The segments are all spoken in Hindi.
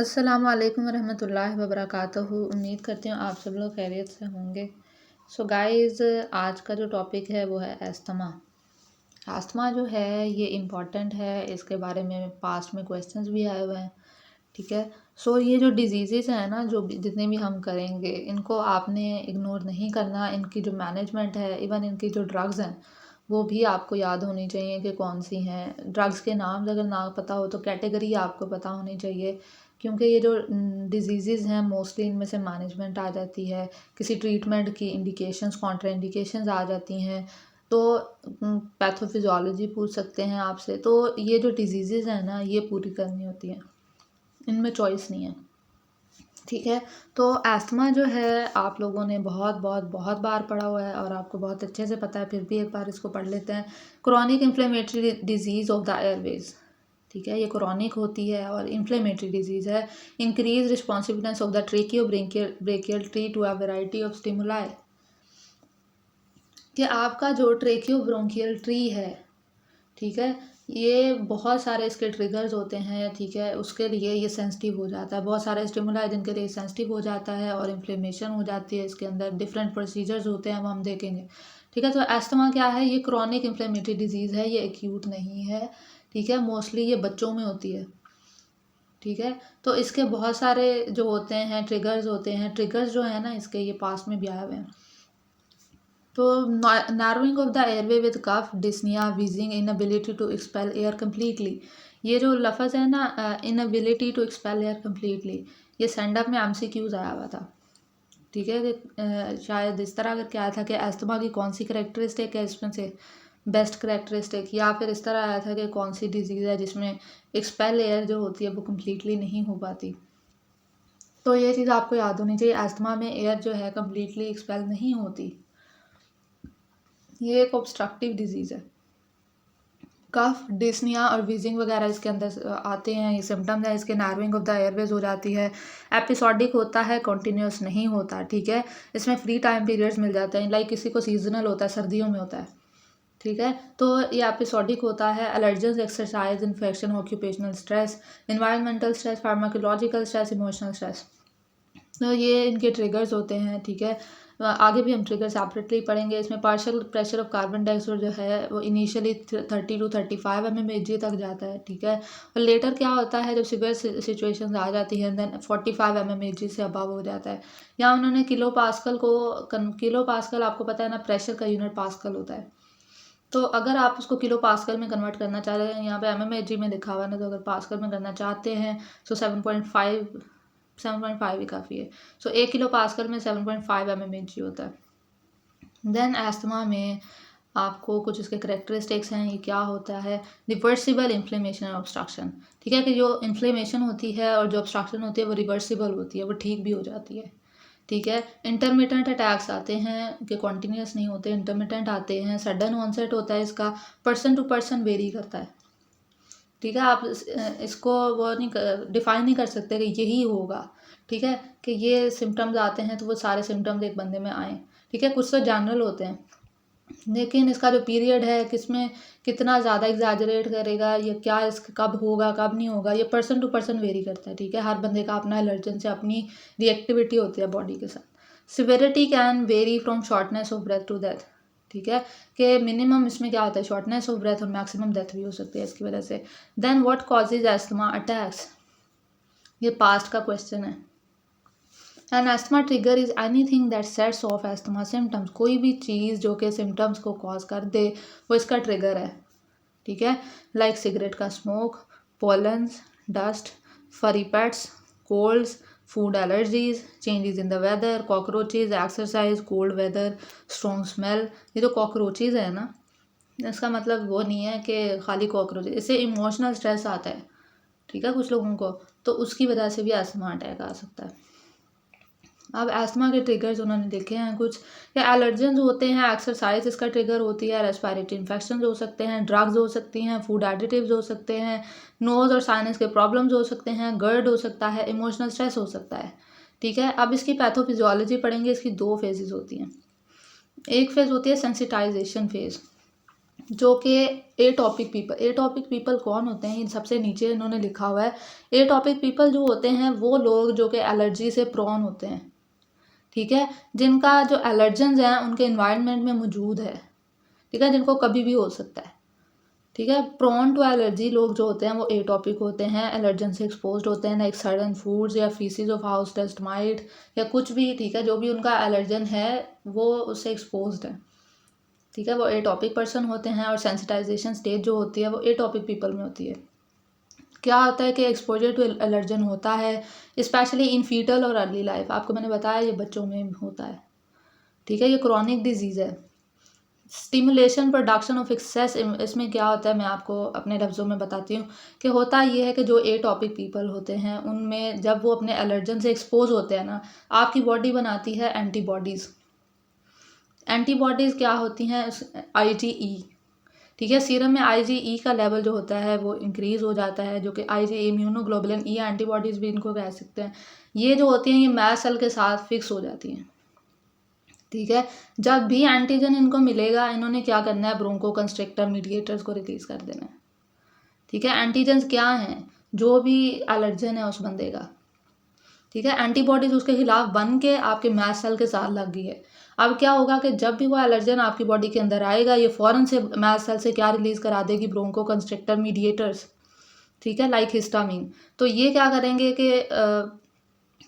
अस्सलाम वालेकुम रहमतुल्लाहि व बरकातहू। उम्मीद करती हूँ आप सब लोग खैरियत से होंगे। सो गाइज़, आज का जो टॉपिक है वो है अस्थमा। अस्थमा जो है ये इम्पॉर्टेंट है, इसके बारे में पास्ट में क्वेश्चंस भी आए हुए हैं। ठीक है। सो ये जो डिजीज़ेज़ हैं ना, जितने भी हम करेंगे इनको आपने इग्नोर नहीं करना। इनकी जो मैनेजमेंट है, इवन इनकी जो ड्रग्स हैं वो भी आपको याद होनी चाहिए कि कौन सी हैं। ड्रग्स के नाम अगर ना पता हो तो कैटेगरी आपको पता होनी चाहिए, क्योंकि ये जो डिजीज़ेज़ हैं मोस्टली इनमें से मैनेजमेंट आ जाती है, किसी ट्रीटमेंट की इंडिकेशंस कॉन्ट्रा इंडिकेशंस आ जाती हैं। तो पैथोफिजियोलॉजी पूछ सकते हैं आपसे। तो ये जो डिजीज़ेज़ हैं ना ये पूरी करनी होती हैं, इनमें चॉइस नहीं है। ठीक है। तो अस्थमा जो है आप लोगों ने बहुत बहुत बहुत बार पढ़ा हुआ है और आपको बहुत अच्छे से पता है, फिर भी एक बार इसको पढ़ लेते हैं। Chronic inflammatory disease of the airways. ठीक है, ये क्रॉनिक होती है और इन्फ्लेमेटरी डिजीज़ है। Increase responsibility of the tracheobronchial tree to a variety of stimuli. कि आपका जो ट्रेकियो ब्रोंकियल ट्री है, ठीक है, ये बहुत सारे इसके ट्रिगर्स होते हैं। ठीक है, उसके लिए ये सेंसिटिव हो जाता है। बहुत सारे स्टिमुलाई जिनके लिए सेंसिटिव हो जाता है और इन्फ्लेमेशन हो जाती है। इसके अंदर डिफरेंट प्रोसीजर्स होते हैं, वो हम देखेंगे। ठीक है। तो अस्थमा क्या है? ये क्रॉनिक इन्फ्लेमेटरी डिजीज़ है, ये एक्यूट नहीं है। ठीक है, मोस्टली ये बच्चों में होती है। ठीक है। तो इसके बहुत सारे जो होते हैं ट्रिगर्स होते हैं। ट्रिगर्स जो है ना इसके, ये पास में भी आए हुए हैं। तो narrowing of the airway with cough, dyspnoea, wheezing, inability to expel air completely. ये जो लफ्ज़ है ना, inability to expel air completely, ये सेंड अप में एमसीक्यूज आया हुआ था। ठीक है कि शायद इस तरह करके आया था कि अस्थमा की कौन सी करेक्टरिस्टिक है इसमें से बेस्ट करेक्टरिस्टिक, या फिर इस तरह आया था कि कौन सी डिजीज़ है जिसमें एक्सपेल एयर जो होती है वो कम्प्लीटली नहीं हो पाती। तो ये चीज़ आपको याद होनी चाहिए, अस्थमा में एयर जो है कम्प्लीटली एक्सपेल नहीं होती। ये एक ऑब्स्ट्रक्टिव डिजीज़ है। कफ, डिस्निया और वीजिंग वगैरह इसके अंदर आते हैं, ये सिम्टम्स है इसके। नार्विंग ऑफ द एयरवेज हो जाती है। एपिसोडिक होता है, कॉन्टीन्यूस नहीं होता। ठीक है, इसमें फ्री टाइम पीरियड्स मिल जाते हैं, लाइक किसी को सीजनल होता है, सर्दियों में होता है। ठीक है, तो ये एपिसोडिक होता है। Allergens, exercise, infection, occupational stress, environmental stress, pharmacological stress, emotional stress, तो ये इनके ट्रिगर्स होते हैं। ठीक है, आगे भी हम ट्रिगर सेपरेटली पढ़ेंगे। इसमें partial pressure of carbon dioxide जो है वो इनिशियली 30 to 35 mmHg तक जाता है। ठीक है, और लेटर क्या होता है, जब सीवियर सिचुएशंस आ जाती हैं देन 45 mmHg से अबव हो जाता है। यहाँ उन्होंने किलो पास्कल आपको पता है ना, प्रेशर का यूनिट पास्कल होता है। तो अगर आप उसको किलो पास्कल में कन्वर्ट करना चाह रहे हैं, यहाँ पे mmHg में लिखा हुआ है ना, तो अगर पास्कल में करना चाहते हैं तो 7.5 ही काफ़ी है। सो 1 किलो पास्कल में 7.5 mmHg होता है। देन एस्थमा में आपको कुछ इसके करेक्टरिस्टिक्स हैं। ये क्या होता है? रिवर्सिबल इन्फ्लेमेशन और ऑब्स्ट्रक्शन। ठीक है, कि जो इन्फ्लेमेशन होती है और जो ऑब्स्ट्रक्शन होती है वो रिवर्सिबल होती है, वो ठीक भी हो जाती है। ठीक है, इंटरमिटेंट अटैक्स आते हैं कि कॉन्टीन्यूस नहीं होते, इंटरमिटेंट आते हैं। सडन ऑनसेट होता है इसका, पर्सन टू पर्सन वेरी करता है। ठीक है, आप इसको वो नहीं डिफाइन नहीं कर सकते कि यही होगा। ठीक है, कि ये सिम्टम्स आते हैं तो वो सारे सिम्टम्स एक बंदे में आए। ठीक है, कुछ तो जनरल होते हैं, लेकिन इसका जो पीरियड है किसमें कितना ज़्यादा एग्जैजरेट करेगा, या क्या इसका कब होगा कब नहीं होगा, ये पर्सन टू पर्सन वेरी करता है। ठीक है, हर बंदे का अपना एलर्जन से अपनी रिएक्टिविटी होती है बॉडी के साथ। Severity can vary from shortness of breath to death. ठीक है, कि मिनिमम इसमें क्या होता है, शॉर्टनेस ऑफ ब्रेथ, और मैक्सिमम डेथ भी हो सकती है इसकी वजह से। Then what causes asthma attacks, ये पास्ट का क्वेश्चन है। An asthma trigger is anything that sets off asthma symptoms. कोई भी चीज़ जो कि सिम्टम्स को कॉज कर दे वो इसका ट्रिगर है। ठीक है, लाइक सिगरेट का smoke, pollens, dust, furry pets, colds, food allergies, changes in the weather, cockroaches, exercise, cold weather, strong smell. ये जो कॉकरोचेज है ना, इसका मतलब वो नहीं है कि खाली कॉकरोचेज, इससे इमोशनल स्ट्रेस आता है। ठीक है, कुछ लोगों को, तो उसकी वजह से भी एस्थमा अटैक आ सकता है। अब एस्थमा के ट्रिगर्स उन्होंने देखे हैं कुछ, या एलर्जेंस होते हैं, एक्सरसाइज इसका ट्रिगर होती है, रेस्पिरेटरी इन्फेक्शन हो सकते हैं, ड्रग्स हो सकती हैं, फूड एडिटिव्स हो सकते हैं, नोज़ और साइनस के प्रॉब्लम्स हो सकते हैं, गर्ड हो सकता है, इमोशनल स्ट्रेस हो सकता है। ठीक है, अब इसकी पैथोफिजियोलॉजी पढ़ेंगे। इसकी 2 फेजेस होती हैं। एक फेज़ होती है सेंसिटाइजेशन फेज़, जो कि एटॉपिक पीपल कौन होते हैं, इन सबसे नीचे इन्होंने लिखा हुआ है। एटॉपिक पीपल जो होते हैं वो लोग जो कि एलर्जी से प्रोन होते हैं, ठीक है, जिनका जो एलर्जेंस हैं उनके इन्वायरमेंट में मौजूद है, ठीक है, जिनको कभी भी हो सकता है, ठीक है। प्रोन टू एलर्जी लोग जो होते हैं वो एटॉपिक होते हैं, एलर्जन से एक्सपोज्ड होते हैं, लाइक सर्टन फूड्स या faeces of house dust mite या कुछ भी, ठीक है, जो भी उनका एलर्जन है वो उससे एक्सपोज्ड है, ठीक है, वो एटॉपिक पर्सन होते हैं। और सेंसिटाइजेशन स्टेज जो होती है वो एटॉपिक पीपल में होती है। क्या होता है कि एक्सपोजर टू एलर्जन होता है स्पेशली इन फीटल और अर्ली लाइफ, आपको मैंने बताया ये बच्चों में होता है, ठीक है, ये क्रॉनिक डिजीज़ है। स्टिमुलेशन प्रोडक्शन ऑफ एक्सेस, इसमें क्या होता है मैं आपको अपने लफ्ज़ों में बताती हूँ कि होता ये है कि जो एटॉपिक पीपल होते हैं उनमें जब वो अपने एलर्जन से एक्सपोज होते हैं ना, आपकी बॉडी बनाती है एंटीबॉडीज़। एंटीबॉडीज़ क्या होती हैं, IgE, ठीक है, सीरम में IgE का लेवल जो होता है वो इंक्रीज़ हो जाता है, जो कि IgE इम्यूनोग्लोबुलिन ई एंटीबॉडीज़ भी इनको कह सकते हैं। ये जो होती हैं ये मैस्ट सेल के साथ फिक्स हो जाती हैं, ठीक है। जब भी एंटीजन इनको मिलेगा इन्होंने क्या करना है, ब्रोंको कंस्ट्रिक्टर मीडिएटर्स को रिलीज़ कर देना है, ठीक है। एंटीजन्स क्या हैं, जो भी एलर्जन है उस बंदे का, ठीक है, एंटीबॉडीज उसके खिलाफ बन के आपके मैस्ट सेल के साथ लग गई है। अब क्या होगा कि जब भी वो एलर्जन आपकी बॉडी के अंदर आएगा ये फ़ौरन से मैस्ट सेल से क्या रिलीज़ करा देगी, ब्रोंको कंस्ट्रिक्टर मीडिएटर्स, ठीक है, लाइक हिस्टामिन। तो ये क्या करेंगे कि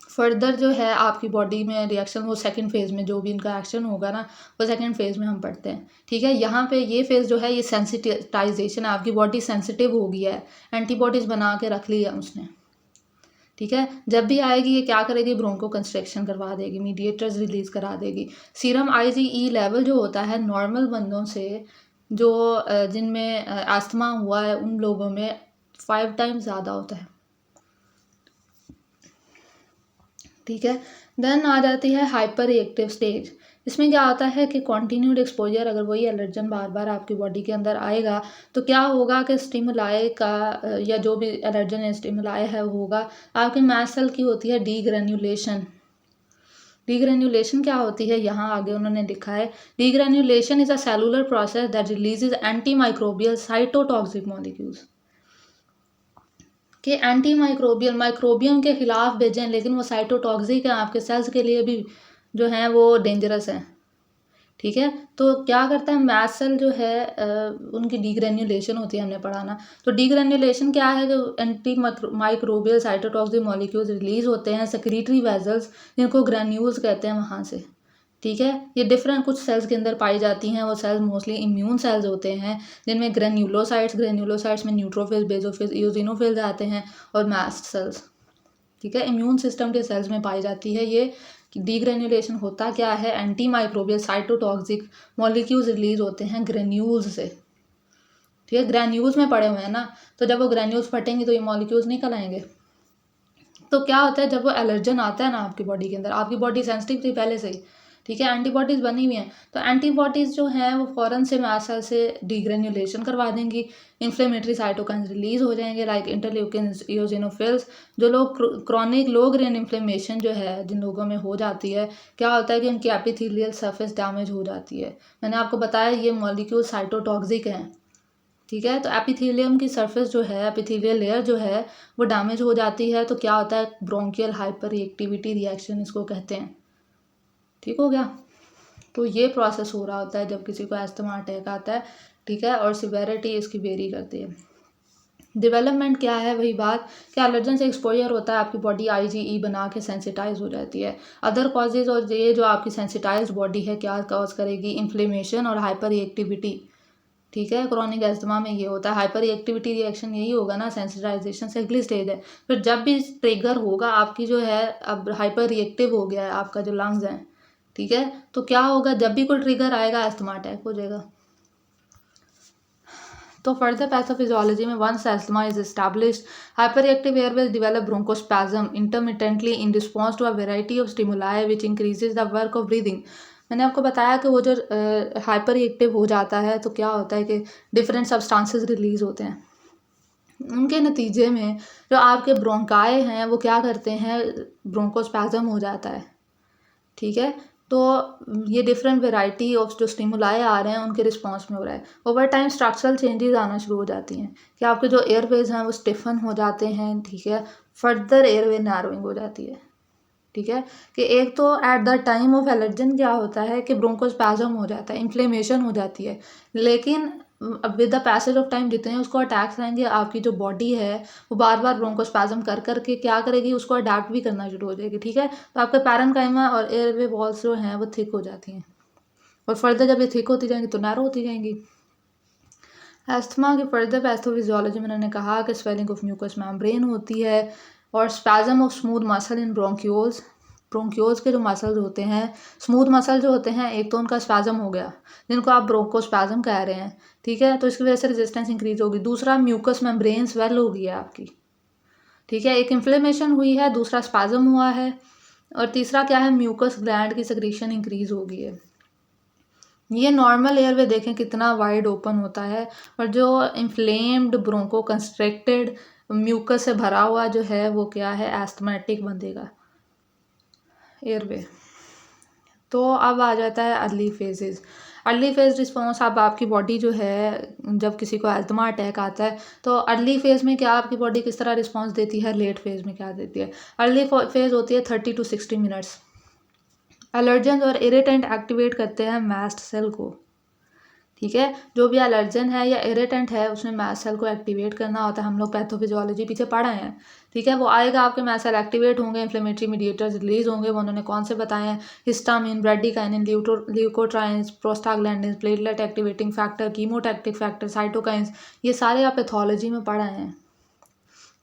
फर्दर जो है आपकी बॉडी में रिएक्शन, वो सेकंड फेज़ में जो भी इनका एक्शन होगा ना वो सेकंड फेज़ में हम पढ़ते हैं, ठीक है। यहाँ पे ये फेज़ जो है ये सेंसिटाइजेशन है, आपकी बॉडी सेंसिटिव हो गया है, एंटीबॉडीज़ बना के रख ली है उसने, ठीक है। जब भी आएगी ये क्या करेगी, ब्रोंको कंस्ट्रिक्शन करवा देगी, मीडिएटर्स रिलीज़ करा देगी। सीरम IgE लेवल जो होता है नॉर्मल बंदों से जो जिनमें अस्थमा हुआ है उन लोगों में 5 टाइम्स ज़्यादा होता है, ठीक है। देन आ जाती है हाइपर रिएक्टिव स्टेज। इसमें क्या होता है कि कॉन्टीन्यूड एक्सपोजर, अगर वही एलर्जन बार बार आपकी बॉडी के अंदर आएगा तो क्या होगा कि स्टिमुलाई का या जो भी एलर्जन स्टिमुलाई है होगा, आपके मैस्ट सेल की होती है डीग्रेन्युलेशन। डीग्रेन्युलेशन क्या होती है, यहाँ आगे उन्होंने लिखा है, डीग्रेन्युलेशन is a cellular process that releases anti microbial cytotoxic molecules, कि एंटी माइक्रोबियल माइक्रोबियम के खिलाफ भेजें, लेकिन वो साइटोटॉक्सिक है, आपके सेल्स के लिए भी जो हैं वो डेंजरस हैं, ठीक है। तो क्या करता है मैस्ट सेल जो है उनकी डीग्रेन्युलेशन होती है, हमने पढ़ा ना। तो डीग्रेन्युलेशन क्या है, जो anti microbial cytotoxic molecules release होते हैं सेक्रीटरी वेजल्स, जिनको ग्रैन्यूल्स कहते हैं, वहाँ से, ठीक है। ये डिफरेंट कुछ सेल्स के अंदर पाई जाती हैं, वो सेल्स मोस्टली इम्यून सेल्स होते हैं, जिनमें ग्रेन्यूलोसाइट्स में न्यूट्रोफिल्स, बेसोफिल्स, इओसिनोफिल्स आते हैं, और मास्ट सेल्स, ठीक है, इम्यून सिस्टम के सेल्स में पाई जाती है ये। डीग्रेन्युलेशन होता क्या है, anti microbial cytotoxic molecules release होते हैं ग्रेन्यूल्स से, ठीक है, ग्रेन्यूल्स में पड़े हुए हैं ना, तो जब वो ग्रेन्यूल्स फटेंगे तो ये मॉलिक्यूल्स निकल आएंगे। तो क्या होता है, जब वो एलर्जन आता है ना आपकी बॉडी के अंदर, आपकी बॉडी सेंसिटिव थी पहले से ही, ठीक है, एंटीबॉडीज़ बनी हुई हैं, तो एंटीबॉडीज़ जो हैं वो फ़ौरन से मैस्ट सेल से डीग्रेन्युलेशन करवा देंगी, इन्फ्लेमेटरी साइटोकाइन्स रिलीज हो जाएंगे लाइक इंटरल्यूकिन्स, इओसिनोफिल्स। जो लोग क्रॉनिक लो ग्रेन इन्फ्लेमेशन जो है जिन लोगों में हो जाती है, क्या होता है कि उनकी एपिथेलियल सरफेस डैमेज हो जाती है। मैंने आपको बताया ये मॉलिक्यूल साइटोटॉक्सिक हैं, ठीक है। तो एपिथेलियम की सरफेस जो है, एपिथेलियल लेयर जो है वो डैमेज हो जाती है, तो क्या होता है, ब्रोंकियल हाइपर रिएक्टिविटी रिएक्शन इसको कहते हैं, ठीक हो गया। तो ये प्रोसेस हो रहा होता है जब किसी को अस्थमा अटैक आता है, ठीक है, और सिवेरिटी इसकी वेरी करती है। डेवलपमेंट क्या है, वही बात कि एलर्जन से एक्सपोजर होता है, आपकी बॉडी IgE बना के सेंसिटाइज हो जाती है। अदर कॉजेज, और ये जो आपकी सेंसिटाइज बॉडी है क्या कॉज करेगी, इन्फ्लेमेशन और हाइपर रिएक्टिविटी, ठीक है। क्रॉनिक एस्थमा में ये होता है, हाइपर रिएक्टिविटी रिएक्शन यही होगा ना, सेंसिटाइजेशन से अगली स्टेज है। फिर जब भी ट्रिगर होगा आपकी जो है, अब हाइपर रिएक्टिव हो गया है आपका जो लंग्स हैं, ठीक है, तो क्या होगा, जब भी कोई ट्रिगर आएगा अस्थमा अटैक हो जाएगा। तो फर्दर पैथोफिजियोलॉजी में once asthma is established, hyper reactive airways develop bronchospasm intermittently in response to a variety of stimuli which increases the work of breathing. मैंने आपको बताया कि वो जो हाइपर रिएक्टिव हो जाता है तो क्या होता है कि डिफरेंट सब्सटेंसेस रिलीज होते हैं, उनके नतीजे में जो आपके ब्रोंकाई हैं वो क्या करते हैं, ब्रोंकोस्पैज्म हो जाता है, ठीक है। तो ये डिफरेंट वेराइटी ऑफ जो स्टिमुलाई आ रहे हैं उनके रिस्पॉन्स में हो रहा है। ओवर टाइम स्ट्रक्चरल चेंजेस आना शुरू हो जाती हैं कि आपके जो एयरवेज हैं वो स्टिफन हो जाते हैं, ठीक है, फर्दर एयरवे नैरोइंग हो जाती है, ठीक है, कि एक तो at the time of allergen क्या होता है कि ब्रोंकोस्पैज्म हो जाता है, इन्फ्लेमेशन हो जाती है, लेकिन with the passage of time जितने उसको अटैक्स आएंगे आपकी जो बॉडी है वो बार बार ब्रोंकोस्पैज्म कर करके क्या करेगी, उसको अडेप्ट भी करना शुरू हो जाएगी, ठीक है। तो आपके पैरेन्काइमा और एयरवे वॉल्स जो हैं वो थिक हो जाती हैं और फर्दर जब ये थिक होती जाएंगी तो नैरो होती जाएंगी। एस्थमा की फर्दर पैथोफिजियोलॉजी में उन्होंने कहा कि स्वेलिंग ऑफ म्यूकस मेम्ब्रेन होती है और spasm of smooth muscle in bronchioles. Bronchioles के जो मसल्स होते हैं, स्मूथ मसल जो होते हैं, एक तो उनका स्पैज्म हो गया जिनको आप ब्रोंकोस्पैज्म कह रहे हैं, ठीक है, तो इसकी वजह से रेजिस्टेंस इंक्रीज होगी। दूसरा म्यूकस मेम्ब्रेन स्वेल हो गई है आपकी, ठीक है, एक इन्फ्लेमेशन हुई है, दूसरा स्पैज्म हुआ है, और तीसरा क्या है, म्यूकस ग्लैंड की सेक्रीशन इंक्रीज हो गई है। ये नॉर्मल एयरवे देखें कितना वाइड ओपन होता है, और जो इन्फ्लेम्ड ब्रोंको कंस्ट्रिक्टेड म्यूकस से भरा हुआ जो है वो क्या है, एस्थमेटिक बंदे का एयरवे। तो अब आ जाता है early phases. Early phase response, अब आपकी बॉडी जो है जब किसी को अस्थमा अटैक आता है तो अर्ली फेज में क्या आपकी बॉडी किस तरह रिस्पॉन्स देती है, लेट फेज में क्या देती है। अर्ली फेज होती है 30 to 60 मिनट्स। एलर्जेंस और इरिटेंट एक्टिवेट करते हैं मास्ट सेल को, ठीक है, जो भी एलर्जन है या इरिटेंट है उसने मास्ट सेल को एक्टिवेट करना होता है। हम लोग पैथोफिजियोलॉजी पीछे पढ़ा है, ठीक है, वो आएगा, आपके मास्ट सेल एक्टिवेट होंगे, इन्फ्लेमेटरी मीडिएटर्स रिलीज होंगे, वो उन्होंने कौन से बताए हैं, histamine, bradykinin, leukotrienes, prostaglandins, platelet activating factor, chemotactic factor, cytokines, ये सारे आप पैथोलॉजी में पढ़ा हैं,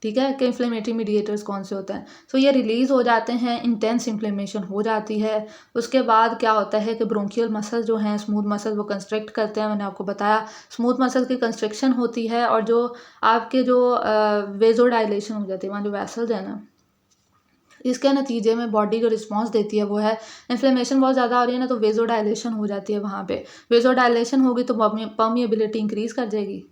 ठीक है, कि इन्फ्लेमेटरी मीडिएटर्स कौन से होते हैं। सो ये रिलीज़ हो जाते हैं, इंटेंस इन्फ्लेमेशन हो जाती है। उसके बाद क्या होता है कि ब्रोंकियल मसल जो हैं, स्मूथ मसल, वो कंस्ट्रिक्ट करते हैं। मैंने आपको बताया स्मूथ मसल की कंस्ट्रिक्शन होती है, और जो आपके जो वेजोडाइलेशन हो जाती है, वहाँ जो वेसल्स है ना, इसके नतीजे में बॉडी जो रिस्पॉन्स देती है वो है, इन्फ्लेमेशन बहुत ज़्यादा हो रही है ना, तो वेजोडाइलेशन हो जाती है। वहाँ पे वेजोडाइलेशन होगी तो परमिएबिलिटी इंक्रीज़ कर जाएगी,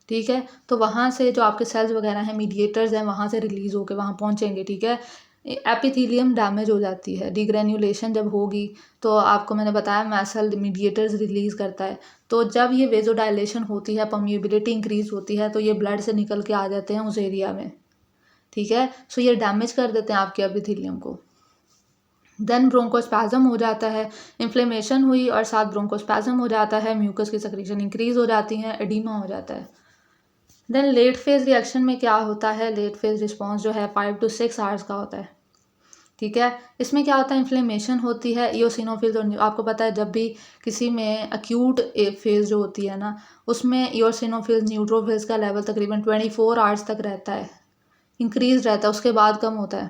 ठीक है, तो वहाँ से जो आपके सेल्स वगैरह हैं, मीडिएटर्स हैं, वहाँ से रिलीज़ होकर वहाँ पहुँचेंगे, ठीक है। एपिथेलियम डैमेज हो जाती है, डिग्रेन्युलेशन जब होगी तो आपको मैंने बताया मैसल मीडिएटर्स रिलीज़ करता है, तो जब ये वेजोडाइलेशन होती है, परमिएबिलिटी इंक्रीज होती है, तो ये ब्लड से निकल के आ जाते हैं उस एरिया में, ठीक है। सो ये डैमेज कर देते हैं आपके एपिथेलियम को। देन ब्रोंकोस्पैज्म हो जाता है, इन्फ्लेमेशन हुई और साथ ब्रोंकोस्पैज्म हो जाता है, म्यूकस की सेक्रेशन इंक्रीज हो जाती है, एडिमा हो जाता है। देन लेट फेज रिएक्शन में क्या होता है, लेट फेज रिस्पॉन्स जो है 5 to 6 आवर्स का होता है, ठीक है। इसमें क्या होता है, इन्फ्लेमेशन होती है, इयोसिनोफिल्स, और आपको पता है जब भी किसी में अक्यूट फेज जो होती है ना, उसमें इयोसिनोफिल्स, न्यूट्रोफिल्स का लेवल तकरीबन 24 आवर्स तक रहता है, इंक्रीज रहता है, उसके बाद कम होता है,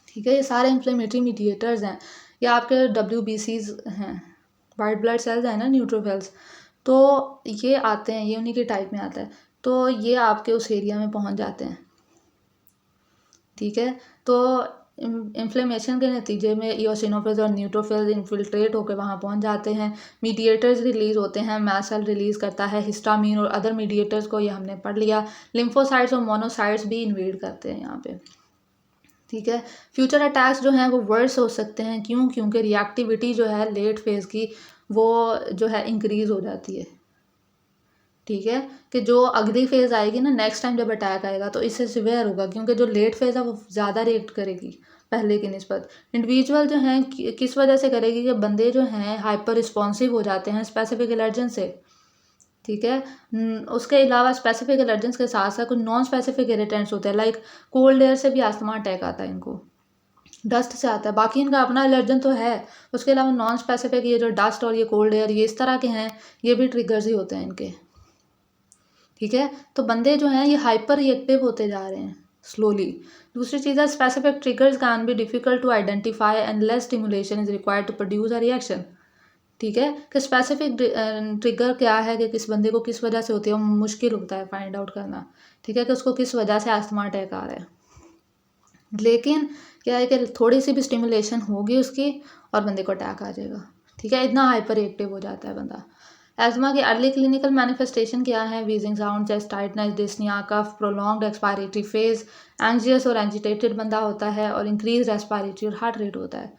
ठीक है। ये सारे इन्फ्लेमेटरी मीडिएटर्स हैं, या आपके WBCs हैं, वाइट ब्लड सेल्स हैं ना, न्यूट्रोफिल्स, तो ये आते हैं, ये उन्हीं के टाइप में आता है, तो ये आपके उस एरिया में पहुंच जाते हैं, ठीक है। तो इन्फ्लेमेशन के नतीजे में इयोसिनोफिल्स और न्यूट्रोफिल्स इन्फिल्ट्रेट होकर वहाँ पहुँच जाते हैं, मीडिएटर्स रिलीज़ होते हैं, मास्ट सेल रिलीज़ करता है हिस्टामिन और अदर मीडिएटर्स को, ये हमने पढ़ लिया। लिम्फोसाइट्स और मोनोसाइट्स भी इन्वेड करते हैं यहाँ पे, ठीक है। फ्यूचर अटैक्स जो हैं वो वर्स हो सकते हैं, क्यों, क्योंकि रिएक्टिविटी जो है लेट फेज़ की वो जो है इंक्रीज़ हो जाती है, ठीक है, कि जो अगली फेज़ आएगी ना, नेक्स्ट टाइम जब अटैक आएगा तो इससे सिवियर होगा, क्योंकि जो लेट फेज़ है वो ज़्यादा रिएक्ट करेगी पहले की निस्बत। इंडिविजुअल जो हैं किस वजह से करेगी, कि बंदे जो हैं हाइपर रिस्पॉन्सिव हो जाते हैं स्पेसिफिक एलर्जन से, ठीक है। उसके अलावा स्पेसिफिक एलर्जेंस के साथ साथ कुछ नॉन स्पेसिफिक इरिटेंट्स होते हैं, लाइक कोल्ड एयर से भी अस्थमा अटैक आता है इनको, डस्ट से आता है, बाकी इनका अपना एलर्जन तो है, उसके अलावा नॉन स्पेसिफिक ये जो डस्ट और ये कोल्ड एयर, ये इस तरह के हैं, ये भी ट्रिगर्स ही होते हैं इनके, ठीक है। तो बंदे जो हैं ये हाइपर रिएक्टिव होते जा रहे हैं स्लोली। दूसरी चीज़ है, specific triggers can be difficult to identify and less stimulation is required to produce a reaction, ठीक है, कि स्पेसिफिक ट्रिगर क्या है, कि किस बंदे को किस वजह से होती है, मुश्किल होता है फाइंड आउट करना, ठीक है, कि उसको किस वजह से अस्थमा अटैक आ रहा है। लेकिन क्या है कि थोड़ी सी भी स्टिमुलेशन होगी उसकी और बंदे को अटैक आ जाएगा, ठीक है, इतना हाइपर एक्टिव हो जाता है बंदा। एजमा के अर्ली क्लिनिकल मैनिफेस्टेशन क्या है, wheezing sound, chest tightness, dyspnoea, cough, prolonged expiratory phase, anxious और एजिटेटेड बंदा होता है, और इंक्रीज रेस्पायरेटरी और हार्ट रेट होता है।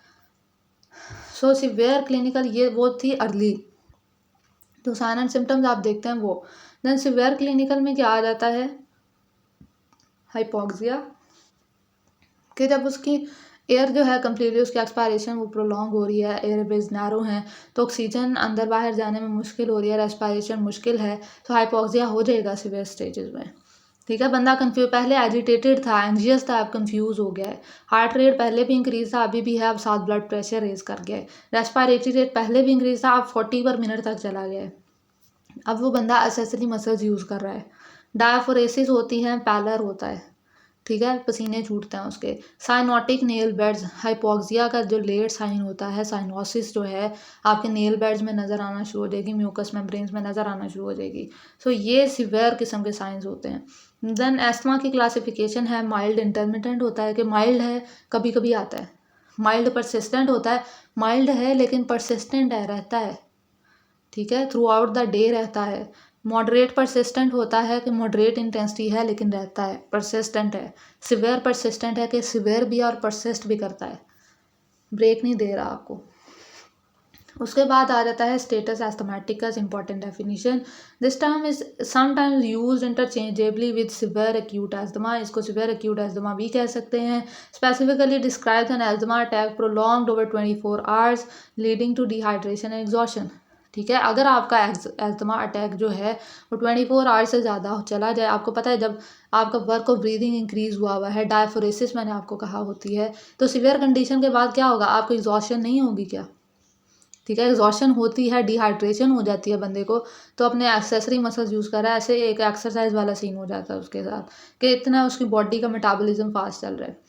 सो सिवियर क्लिनिकल ये वो थी अर्ली, तो साइन एंड सिम्टम्स आप देखते हैं वो। देन सिवियर क्लिनिकल में क्या आ जाता है, हाइपोक्सिया, कि जब उसकी एयर जो है कम्प्लीटली उसकी एक्सपायरेशन वो प्रोलॉन्ग हो रही है, एयर वेज नैरो हैं, तो ऑक्सीजन अंदर बाहर जाने में मुश्किल हो रही है, रेस्पायरेशन मुश्किल है, तो हाइपोक्सिया हो जाएगा सिवियर स्टेजेस में। ठीक है, बंदा कंफ्यूज, पहले एजिटेटेड था, एंजियस था, अब कंफ्यूज हो गया है, हार्ट रेट पहले भी इंक्रीज था अभी भी है, अब साथ ब्लड प्रेशर रेज कर गया है, रेस्पायरेटरी रेट पहले भी इंक्रीज था अब 40 पर मिनट तक चला गया है, अब वो बंदा एसेसरी मसल्स यूज़ कर रहा है, डायफोरेसिस होती है, पैलर होता है, ठीक है, पसीने छूटते हैं उसके, साइनोटिक नेल बेड्स, हाइपोक्सिया का जो लेट साइन होता है, साइनोसिस जो है आपके नेल बेड्स में नज़र आना शुरू हो जाएगी, म्यूकस मेम्ब्रेन्स में नज़र आना शुरू हो जाएगी। सो ये सिवियर किस्म के साइंस होते हैं। देन एस्थमा की क्लासिफिकेशन है, माइल्ड इंटरमिटेंट होता है कि माइल्ड है कभी कभी आता है, माइल्ड परसिस्टेंट होता है, माइल्ड है लेकिन परसिस्टेंट है, रहता है, ठीक है, थ्रू आउट द डे रहता है। मॉडरेट परसिस्टेंट होता है कि मॉडरेट इंटेंसिटी है लेकिन रहता है, परसिस्टेंट है। सिवियर परसिस्टेंट है कि सिवियर भी और परसिस्ट भी करता है, ब्रेक नहीं दे रहा आपको। उसके बाद आ जाता है status asthmaticus, important definition, this term is sometimes used interchangeably with severe acute asthma, इसको सिवियर एक्यूट एस्थमा भी कह सकते हैं। Specifically describes an asthma attack prolonged over 24 hours leading to dehydration and exhaustion. ठीक है, अगर आपका एस्थमा अटैक जो है वो 24 आवर्स से ज़्यादा चला जाए, आपको पता है जब आपका वर्क ऑफ ब्रीदिंग इंक्रीज हुआ है, डायफोरेसिस मैंने आपको कहा होती है, तो सिवियर कंडीशन के बाद क्या होगा, आपको एग्जॉशन नहीं होगी क्या, ठीक है, एग्जॉशन होती है, डिहाइड्रेशन हो जाती है बंदे को, तो अपने एक्सेसरी मसल्स यूज़ कर रहा है, ऐसे एक एक्सरसाइज वाला सीन हो जाता है उसके साथ कि इतना उसकी बॉडी का मेटाबॉलिज्म फास्ट चल रहा है।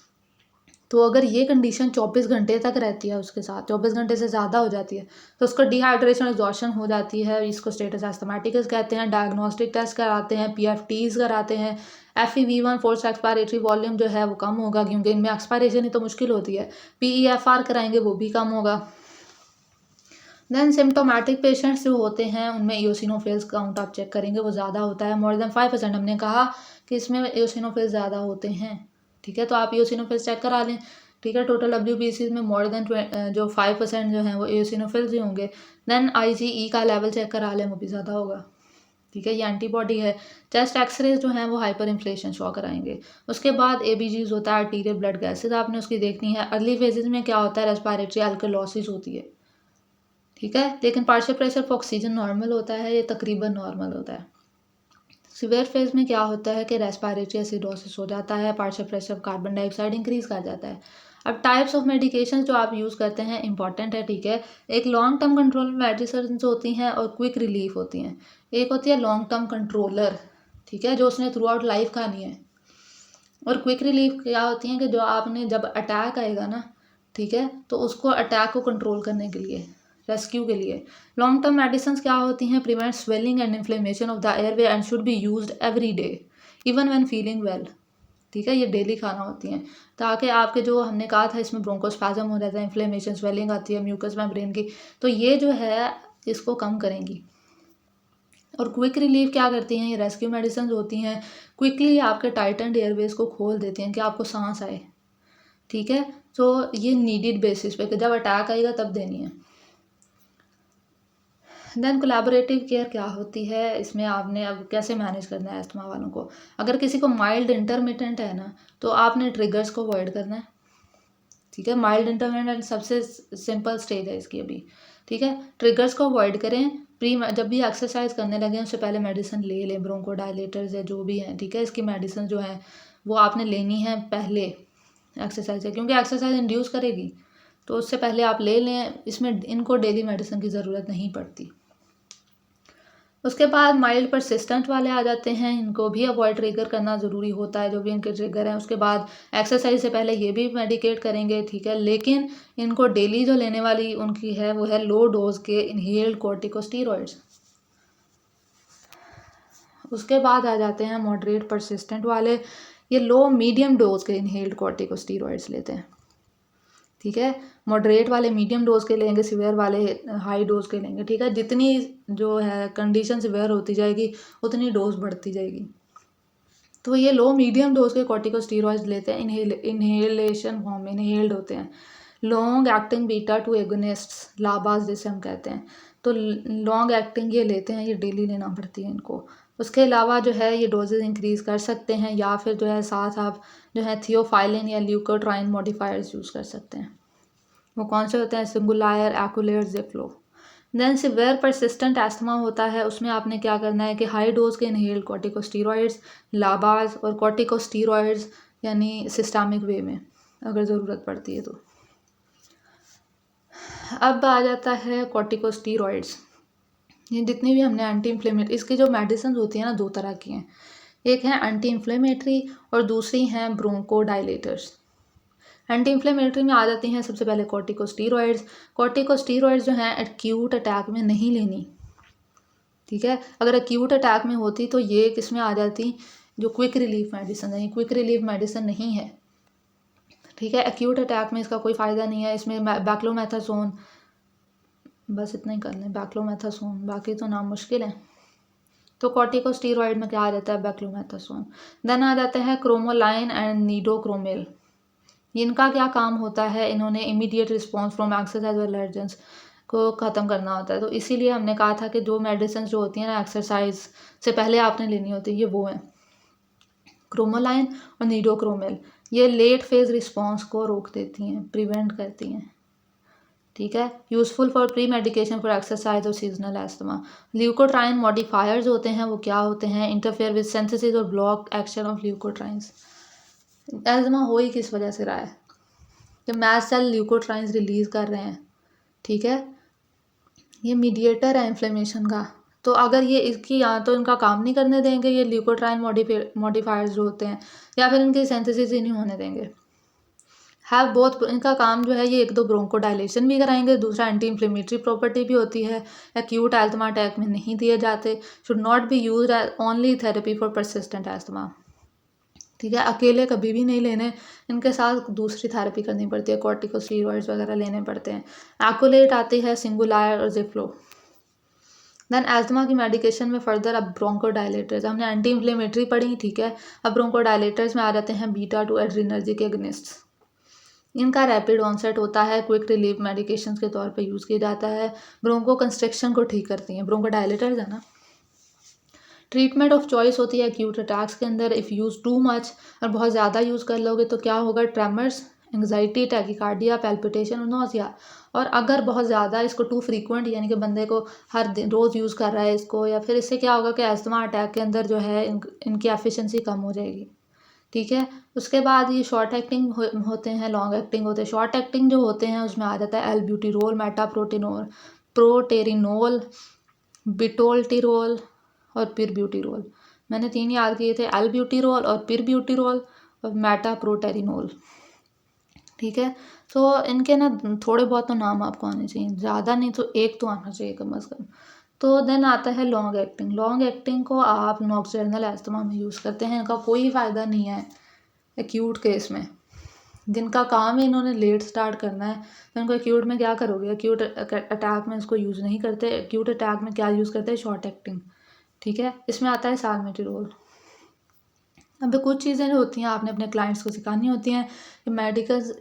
तो अगर ये कंडीशन 24 घंटे तक रहती है उसके साथ, 24 घंटे से ज़्यादा हो जाती है, तो उसको डिहाइड्रेशन एग्जॉशन हो जाती है, इसको स्टेटस एस्थमेटिकस कहते हैं। डायग्नोस्टिक टेस्ट कराते हैं, PFTs कराते हैं, FEV1 फोर्स एक्सपायरेटरी वॉल्यूम जो है वो कम होगा क्योंकि इनमें एक्सपायरेशन ही तो मुश्किल होती है, PEFR कराएंगे वो भी कम होगा। देन सिम्टोमेटिक पेशेंट्स जो होते हैं उनमें एओसिनोफिल्स काउंट आप चेक करेंगे वो ज़्यादा होता है, मोर देन 5%, हमने कहा कि इसमें एओसिनोफिल्स ज़्यादा होते हैं, ठीक है, तो आप एओसिनोफिल्स चेक करा लें, ठीक है। टोटल WBC में मोर देन जो 5% जो हैं वो एओसिनोफिल्स ही होंगे। देन IgE का लेवल चेक करा लें, वो भी ज़्यादा होगा, ठीक है, ये एंटीबॉडी है। चेस्ट एक्सरेज जो हैं वो हाइपर इन्फ्लेशन शो कराएंगे। उसके बाद ABGs होता है, आर्टीरियल ब्लड गैसेज, आपने उसकी देखनी है। अर्ली फेजेज में क्या होता है, रेस्पिरेटरी अल्कलोसिस होती है, ठीक है, लेकिन partial pressure for oxygen normal होता है, ये तकरीबन नॉर्मल होता है। सीवियर फेज में क्या होता है कि रेस्पिरेटरी एसिडोसिस हो जाता है, partial pressure carbon dioxide increase कर जाता है। अब टाइप्स ऑफ मेडिकेशन जो आप यूज़ करते हैं इंपॉर्टेंट है, ठीक है। एक लॉन्ग टर्म कंट्रोल मेडिसिन होती हैं और क्विक रिलीफ होती हैं। एक होती है लॉन्ग टर्म कंट्रोलर, ठीक है, जो उसने थ्रू आउट लाइफ खानी है, और क्विक रिलीफ क्या होती हैं कि जो आपने जब अटैक आएगा ना, ठीक है, तो उसको अटैक को कंट्रोल करने के लिए, रेस्क्यू के लिए। लॉन्ग टर्म मेडिसिन क्या होती हैं, prevent swelling and inflammation of the airway and should be used every day even when feeling well, ठीक है, ये डेली खाना होती हैं ताकि आपके जो हमने कहा था इसमें ब्रोंकोस्पैज्म हो जाता है, इन्फ्लेमेशन, स्वेलिंग आती है म्यूकस मेम्ब्रेन की, तो ये जो है इसको कम करेंगी। और क्विक रिलीफ क्या करती हैं, ये रेस्क्यू मेडिसिन होती हैं, क्विकली आपके टाइटन एयरवेज को खोल देती हैं कि आपको सांस आए, ठीक है। तो ये नीडेड बेसिस पे कि जब अटैक आएगा तब देनी है। देन कोलैबोरेटिव केयर क्या होती है, इसमें आपने अब कैसे मैनेज करना है एस्थमा वालों को। अगर किसी को माइल्ड इंटरमिटेंट है ना, तो आपने ट्रिगर्स को अवॉइड करना है, ठीक है। माइल्ड इंटरमिटेंट सबसे सिंपल स्टेज है इसकी अभी, ठीक है। ट्रिगर्स को अवॉइड करें, जब भी एक्सरसाइज करने लगे उससे पहले मेडिसिन ले लें, ब्रोंकोडायलेटर्स है जो भी हैं, ठीक है, इसकी मेडिसिन जो है वो आपने लेनी है पहले एक्सरसाइज है, क्योंकि एक्सरसाइज इंड्यूस करेगी, तो उससे पहले आप ले लें, इसमें इनको डेली मेडिसिन की ज़रूरत नहीं पड़ती। उसके बाद माइल्ड परसिस्टेंट वाले आ जाते हैं, इनको भी अवॉइड ट्रिगर करना ज़रूरी होता है, जो भी इनके ट्रिगर हैं। उसके बाद एक्सरसाइज से पहले ये भी मेडिकेट करेंगे, ठीक है, लेकिन इनको डेली जो लेने वाली उनकी है वो है लो डोज के इनहेल्ड कॉर्टिकोस्टेरॉइड्स। उसके बाद आ जाते हैं मॉडरेट परसिस्टेंट वाले, ये लो मीडियम डोज के इनहेल्ड कॉर्टिकोस्टेरॉइड्स लेते हैं, ठीक है। मॉडरेट वाले मीडियम डोज के लेंगे, सिवियर वाले हाई डोज के लेंगे, ठीक है। जितनी जो है कंडीशन सिवियर होती जाएगी उतनी डोज बढ़ती जाएगी। तो ये लो मीडियम डोज के कॉर्टिकोस्टेरॉइड्स लेते हैं, इनहेलेशन फॉर्म में इनहेल्ड होते हैं, long acting beta two agonists, LABAs जिसे हम कहते हैं, तो लॉन्ग एक्टिंग ये लेते हैं, ये डेली लेना पड़ती है इनको। उसके अलावा जो है ये डोजेज इंक्रीज़ कर सकते हैं, या फिर जो है साथ आप जो है थियोफाइलिन या ल्यूकोट्राइन मॉडिफायर्स यूज़ कर सकते हैं। वो कौन से होते हैं? सिंगुलायर, एक्युलेयर, ज़िफ्लो। देन सिवियर परसिस्टेंट एस्थमा होता है, उसमें आपने क्या करना है कि हाई डोज के इनहेल्ड कॉर्टिकोस्टीरॉइड्स, लाबाज और कॉर्टिकोस्टीरॉइड्स यानी सिस्टमिक वे में अगर ज़रूरत पड़ती है तो। अब आ जाता है कॉर्टिकोस्टीरॉइड्स। ये जितनी भी हमने एंटी इन्फ्लेमेटरी, इसकी जो मेडिसिन होती हैं ना, दो तरह की हैं, एक है एंटी इन्फ्लेमेटरी और दूसरी हैं ब्रोंकोडाइलेटर्स। एंटी इन्फ्लेमेटरी में आ जाती हैं सबसे पहले कॉर्टिकोस्टीरॉइड्स। कॉर्टिकोस्टीरॉइड्स जो हैं एक्यूट अटैक में नहीं लेनी, ठीक है। अगर एक्यूट अटैक में होती तो ये किस में आ जाती? जो क्विक रिलीफ मेडिसिन है, ये क्विक रिलीफ मेडिसिन नहीं है, ठीक है। एक्यूट अटैक में इसका कोई फ़ायदा नहीं है। इसमें बैक्लोमेथासोन, बस इतना ही कर लें, बैक्लोमेथासोन, बाकी तो नाम मुश्किल है। तो कॉर्टिकोस्टीरॉइड में क्या आ जाता है? बैक्लोमेथासोन। देन आ जाता है क्रोमोलाइन एंड नीडोक्रोमिल। इनका क्या काम होता है? इन्होंने इमीडिएट रिस्पॉन्स फ्रॉम एक्सरसाइज और एलर्जेंस को ख़त्म करना होता है। तो इसीलिए हमने कहा था कि जो मेडिसिन जो होती हैं ना एक्सरसाइज से पहले आपने लेनी होती है, ये वो है क्रोमोलाइन और नीडोक्रोमिल। ये लेट फेज रिस्पॉन्स को रोक देती हैं, प्रिवेंट करती हैं, ठीक है। Useful for pre medication for exercise और सीजनल एस्थमा। ल्यूकोट्राइन मॉडिफायर्स होते हैं, वो क्या होते हैं? इंटरफेयर विद सिंथेसिस और ब्लॉक एक्शन ऑफ ल्यूकोट्राइंस। एस्थमा हो ही किस वजह से रहा है? कि मैस्ट सेल ल्यूकोट्राइंस रिलीज़ कर रहे हैं, ठीक है। ये मीडिएटर है इन्फ्लेमेशन का। तो अगर ये इसकी या तो इनका काम नहीं करने देंगे ये ल्यूकोट्राइन मॉडिफायर्स जो होते हैं, या फिर इनकी सिंथेसिस ही नहीं होने देंगे। हैव बोथ, इनका काम जो है ये एक तो ब्रोंकोडाइलेशन भी कराएंगे, दूसरा एंटी इन्फ्लेमेटरी प्रॉपर्टी भी होती है। एक्यूट एस्थमा अटैक में नहीं दिए जाते। Should not be used as only therapy for persistent asthma, ठीक है। अकेले कभी भी नहीं लेने, इनके साथ दूसरी थेरेपी करनी पड़ती है, कॉर्टिकोस्टीरॉइड्स वगैरह लेने पड़ते हैं। एक्युलेट आती है सिंगुलायर और ज़िफ्लो। देन एस्थमा की मेडिकेशन में फर्दर अब ब्रोंकोडाइलेटर्स, हमने एंटी इन्फ्लेमेटरी पढ़ी, ठीक है। अब ब्रोंकोडाइलेटर्स में आ जाते हैं बीटा टू एड्रीनर्जिक एगनिस्ट्स। इनका रैपिड ऑनसेट होता है, क्विक रिलीफ मेडिकेशन के तौर पे यूज़ किया जाता है। ब्रोंको कंस्ट्रिक्शन को ठीक करती हैं, ब्रोंकोडाइलेटर्स है ना। ट्रीटमेंट ऑफ चॉइस होती है एक्यूट अटैक्स के अंदर। इफ़ यूज़ टू मच, और बहुत ज़्यादा यूज़ कर लोगे तो क्या होगा? ट्रेमर्स, एंग्जाइटी, टैकीकार्डिया, पैल्पिटेशन और नोजिया। और अगर बहुत ज़्यादा इसको टू फ्रीक्वेंट, यानी कि बंदे को हर दिन रोज़ यूज़ कर रहा है इसको, या फिर इससे क्या होगा कि एस्थमा अटैक के अंदर जो है इनकी एफिशिएंसी कम हो जाएगी, ठीक है। उसके बाद ये शॉर्ट एक्टिंग होते हैं, लॉन्ग एक्टिंग होते हैं। शॉर्ट एक्टिंग जो होते हैं उसमें आ जाता है एल्ब्यूटिरोल, मेटाप्रोटिनोल, प्रोटेरिनोल, बिटोल्टिरोल और पिरब्यूटिरोल। मैंने 3 याद किए थे, एल्ब्यूटिरोल और पिरब्यूटिरोल और मेटाप्रोटेरिनोल, ठीक है। सो इनके ना थोड़े बहुत तो नाम आपको आने चाहिए, ज़्यादा नहीं तो एक तो आना चाहिए कम अज़ कम। तो देन आता है लॉन्ग एक्टिंग। लॉन्ग एक्टिंग को आप नॉक्टर्नल एस्थमा में यूज़ करते हैं, इनका कोई फ़ायदा नहीं है एक्यूट केस में। जिनका काम है इन्होंने लेट स्टार्ट करना है, तो इनको एक्यूट में क्या करोगे? एक्यूट अटैक में इसको यूज़ नहीं करते। एक्यूट अटैक में क्या यूज़ करते हैं? शॉर्ट एक्टिंग, ठीक है। इसमें आता है साल्मेटिरोल। अब कुछ चीज़ें जो होती हैं आपने अपने क्लाइंट्स को सिखानी होती हैं कि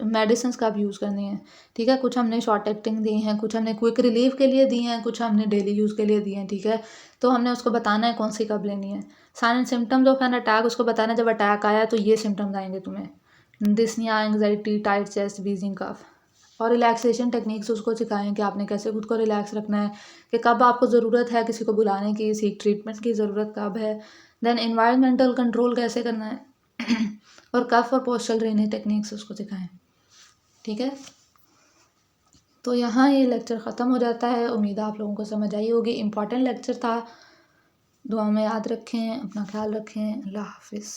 मेडिसिन कब यूज़ करनी है, ठीक है। कुछ हमने शॉर्ट एक्टिंग दी हैं, कुछ हमने क्विक रिलीफ के लिए दी हैं, कुछ हमने डेली यूज़ के लिए दी हैं, ठीक है। तो हमने उसको बताना है कौन सी कब लेनी है। Sign and symptoms of an attack, उसको बताना जब अटैक आया तो ये सिम्टम्स आएंगे तुम्हें, dyspnoea, anxiety, tight chest, wheezing cough. और रिलैक्सेशन टेक्निक्स उसको सिखाएं कि आपने कैसे खुद को रिलैक्स रखना है, कि कब आपको ज़रूरत है किसी को बुलाने की, सीक ट्रीटमेंट की ज़रूरत कब है। देन एनवायरमेंटल कंट्रोल कैसे करना है और कफ और पोस्चरल ड्रेनेज टेक्निक्स उसको सिखाएं, ठीक है। तो यहाँ ये लेक्चर ख़त्म हो जाता है। उम्मीद है आप लोगों को समझ आई होगी। इम्पॉर्टेंट लेक्चर था। दुआ में याद रखें, अपना ख्याल रखें। अल्लाह हाफिज़।